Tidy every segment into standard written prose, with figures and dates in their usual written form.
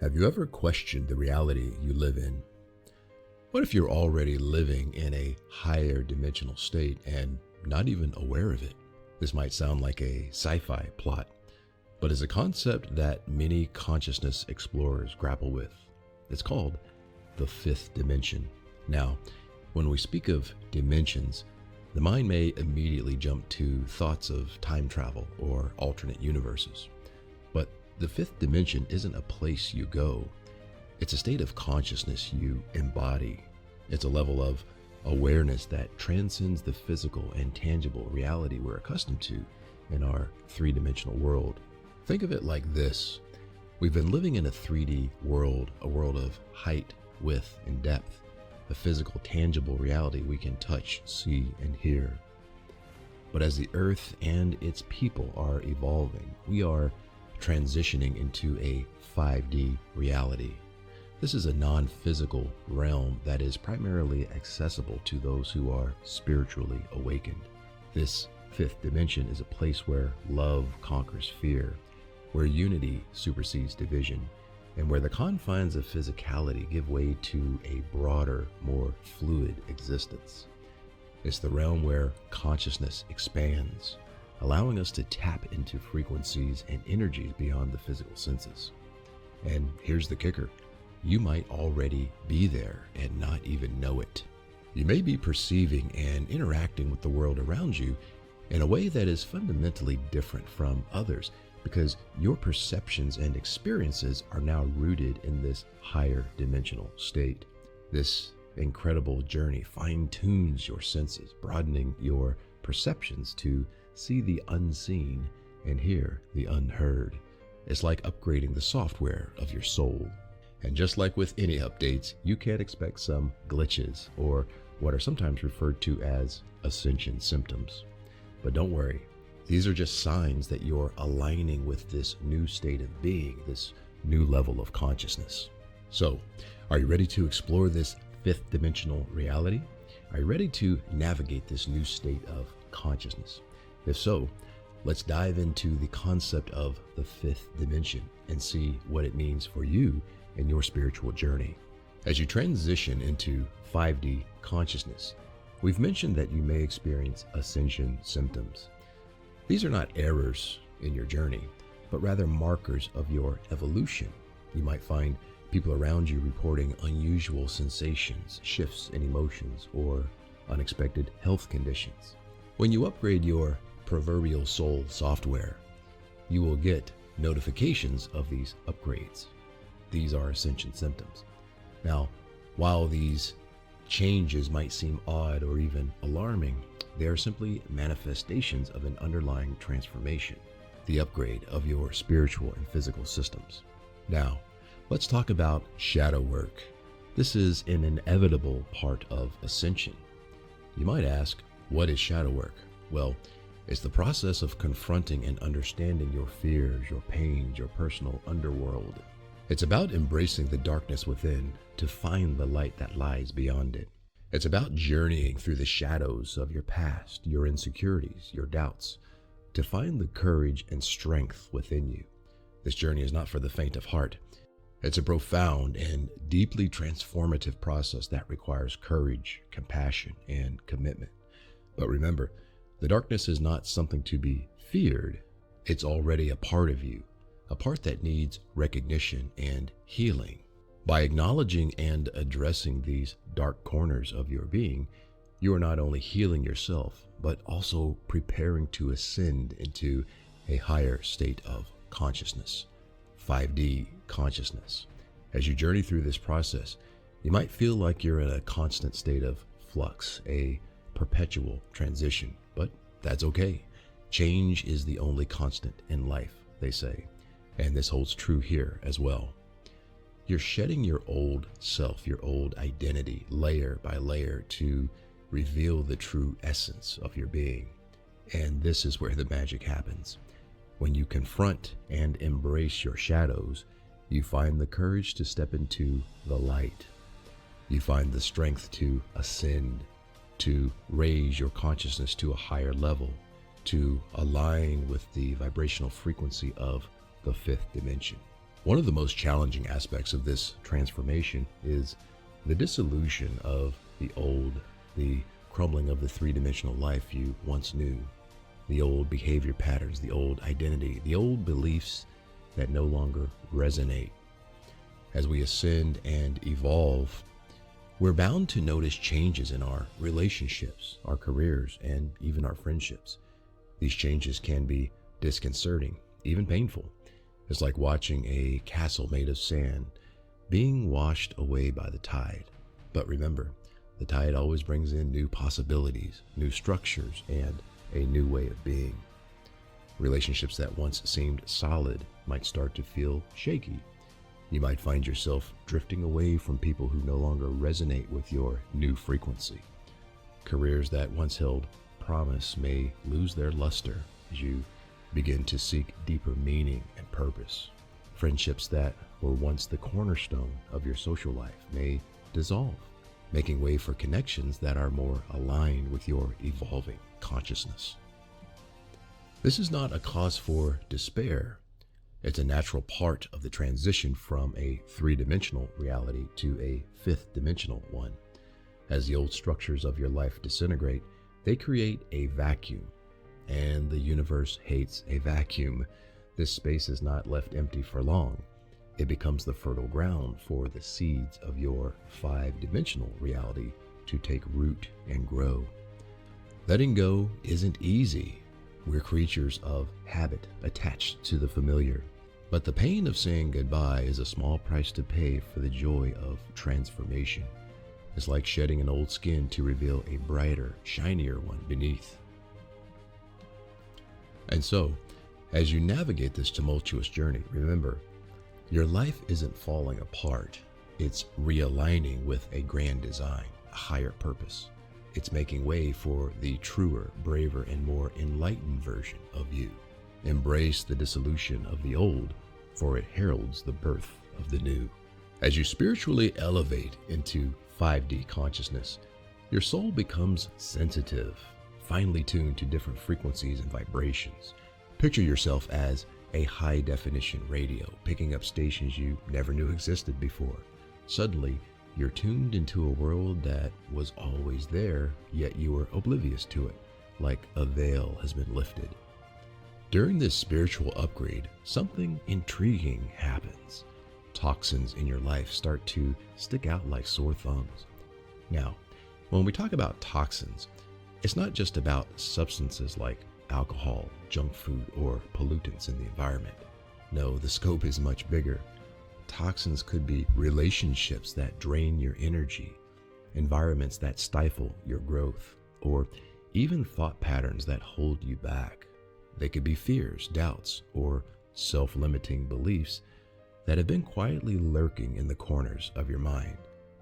Have you ever questioned the reality you live in? What if you're already living in a higher dimensional state and not even aware of it? This might sound like a sci-fi plot, but is a concept that many consciousness explorers grapple with. It's called the fifth dimension. Now, when we speak of dimensions, the mind may immediately jump to thoughts of time travel or alternate universes. But the fifth dimension isn't a place you go. It's a state of consciousness you embody. It's a level of awareness that transcends the physical and tangible reality we're accustomed to in our three-dimensional world. Think of it like this. We've been living in a 3D world, a world of height, width, and depth, a physical, tangible reality we can touch, see, and hear. But as the earth and its people are evolving, we are transitioning into a 5D reality. This is a non-physical realm that is primarily accessible to those who are spiritually awakened. This fifth dimension is a place where love conquers fear, where unity supersedes division, and where the confines of physicality give way to a broader, more fluid existence. It's the realm where consciousness expands, allowing us to tap into frequencies and energies beyond the physical senses. And here's the kicker. You might already be there and not even know it. You may be perceiving and interacting with the world around you in a way that is fundamentally different from others, because your perceptions and experiences are now rooted in this higher dimensional state. This incredible journey fine-tunes your senses, broadening your perceptions to see the unseen and hear the unheard. It's like upgrading the software of your soul. And just like with any updates, you can expect some glitches, or what are sometimes referred to as Ascension Symptoms. But don't worry. These are just signs that you're aligning with this new state of being, this new level of consciousness. So, are you ready to explore this fifth dimensional reality? Are you ready to navigate this new state of consciousness? If so, let's dive into the concept of the fifth dimension and see what it means for you in your spiritual journey. As you transition into 5D consciousness, we've mentioned that you may experience ascension symptoms. These are not errors in your journey, but rather markers of your evolution. You might find people around you reporting unusual sensations, shifts in emotions, or unexpected health conditions. When you upgrade your proverbial soul software, you will get notifications of these upgrades. These are ascension symptoms. Now, while these changes might seem odd or even alarming, they are simply manifestations of an underlying transformation, the upgrade of your spiritual and physical systems. Now, let's talk about shadow work. This is an inevitable part of ascension. You might ask, what is shadow work? Well, it's the process of confronting and understanding your fears, your pains, your personal underworld. It's about embracing the darkness within to find the light that lies beyond it. It's about journeying through the shadows of your past, your insecurities, your doubts, to find the courage and strength within you. This journey is not for the faint of heart. It's a profound and deeply transformative process that requires courage, compassion, and commitment. But remember, the darkness is not something to be feared. It's already a part of you, a part that needs recognition and healing. By acknowledging and addressing these dark corners of your being, you are not only healing yourself, but also preparing to ascend into a higher state of consciousness, 5D consciousness. As you journey through this process, you might feel like you're in a constant state of flux, a perpetual transition, but that's okay. Change is the only constant in life, they say, and this holds true here as well. You're shedding your old self, your old identity, layer by layer to reveal the true essence of your being. And this is where the magic happens. When you confront and embrace your shadows, you find the courage to step into the light. You find the strength to ascend, to raise your consciousness to a higher level, to align with the vibrational frequency of the fifth dimension. One of the most challenging aspects of this transformation is the dissolution of the old, the crumbling of the three-dimensional life you once knew, the old behavior patterns, the old identity, the old beliefs that no longer resonate. As we ascend and evolve, we're bound to notice changes in our relationships, our careers, and even our friendships. These changes can be disconcerting, even painful. It's like watching a castle made of sand being washed away by the tide. But remember, the tide always brings in new possibilities, new structures, and a new way of being. Relationships that once seemed solid might start to feel shaky. You might find yourself drifting away from people who no longer resonate with your new frequency. Careers that once held promise may lose their luster as you begin to seek deeper meaning and purpose. Friendships that were once the cornerstone of your social life may dissolve, making way for connections that are more aligned with your evolving consciousness. This is not a cause for despair. It's a natural part of the transition from a three-dimensional reality to a fifth-dimensional one. As the old structures of your life disintegrate, they create a vacuum, and the universe hates a vacuum. This space is not left empty for long. It becomes the fertile ground for the seeds of your five-dimensional reality to take root and grow. Letting go isn't easy. We're creatures of habit, attached to the familiar. But the pain of saying goodbye is a small price to pay for the joy of transformation. It's like shedding an old skin to reveal a brighter, shinier one beneath. And so, as you navigate this tumultuous journey, remember, your life isn't falling apart. It's realigning with a grand design, a higher purpose. It's making way for the truer, braver, and more enlightened version of you. Embrace the dissolution of the old, for it heralds the birth of the new. As you spiritually elevate into 5D consciousness, your soul becomes sensitive, finely tuned to different frequencies and vibrations. Picture yourself as a high-definition radio, picking up stations you never knew existed before. Suddenly, you're tuned into a world that was always there, yet you were oblivious to it, like a veil has been lifted. During this spiritual upgrade, something intriguing happens. Toxins in your life start to stick out like sore thumbs. Now, when we talk about toxins, it's not just about substances like alcohol, junk food, or pollutants in the environment. No, the scope is much bigger. Toxins could be relationships that drain your energy, environments that stifle your growth, or even thought patterns that hold you back. They could be fears, doubts, or self-limiting beliefs that have been quietly lurking in the corners of your mind.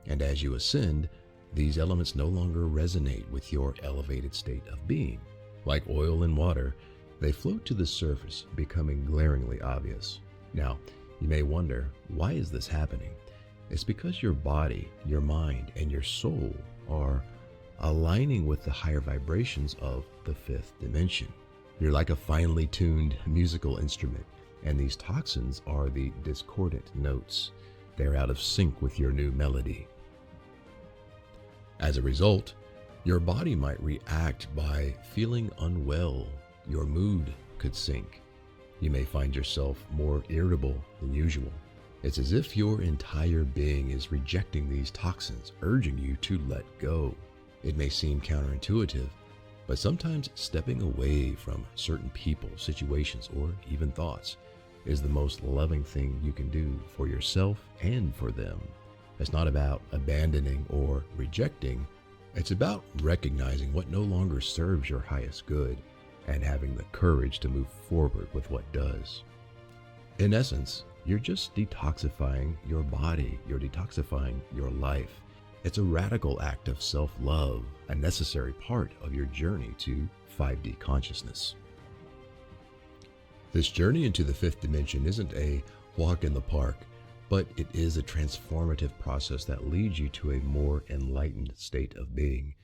And as you ascend, these elements no longer resonate with your elevated state of being. Like oil and water, they float to the surface, becoming glaringly obvious. Now, you may wonder, why is this happening? It's because your body, your mind, and your soul are aligning with the higher vibrations of the fifth dimension. You're like a finely tuned musical instrument, and these toxins are the discordant notes. They're out of sync with your new melody. As a result, your body might react by feeling unwell. Your mood could sink. You may find yourself more irritable than usual. It's as if your entire being is rejecting these toxins, urging you to let go. It may seem counterintuitive, but sometimes stepping away from certain people, situations, or even thoughts is the most loving thing you can do for yourself and for them. It's not about abandoning or rejecting. It's about recognizing what no longer serves your highest good and having the courage to move forward with what does. In essence, you're just detoxifying your body. You're detoxifying your life. It's a radical act of self-love, a necessary part of your journey to 5D consciousness. This journey into the fifth dimension isn't a walk in the park, but it is a transformative process that leads you to a more enlightened state of being.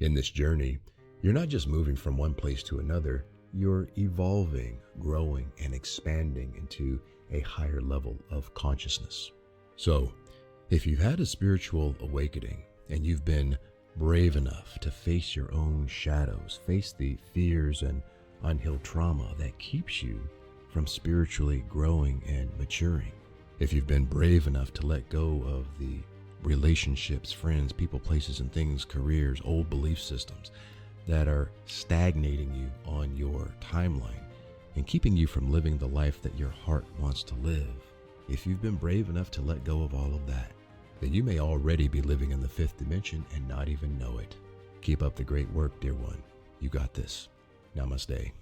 In this journey, you're not just moving from one place to another, you're evolving, growing, and expanding into a higher level of consciousness. So, if you've had a spiritual awakening and you've been brave enough to face your own shadows, face the fears and unhealed trauma that keeps you from spiritually growing and maturing, if you've been brave enough to let go of the relationships, friends, people, places, and things, careers, old belief systems that are stagnating you on your timeline and keeping you from living the life that your heart wants to live, if you've been brave enough to let go of all of that, then you may already be living in the fifth dimension and not even know it. Keep up the great work, dear one. You got this. Namaste.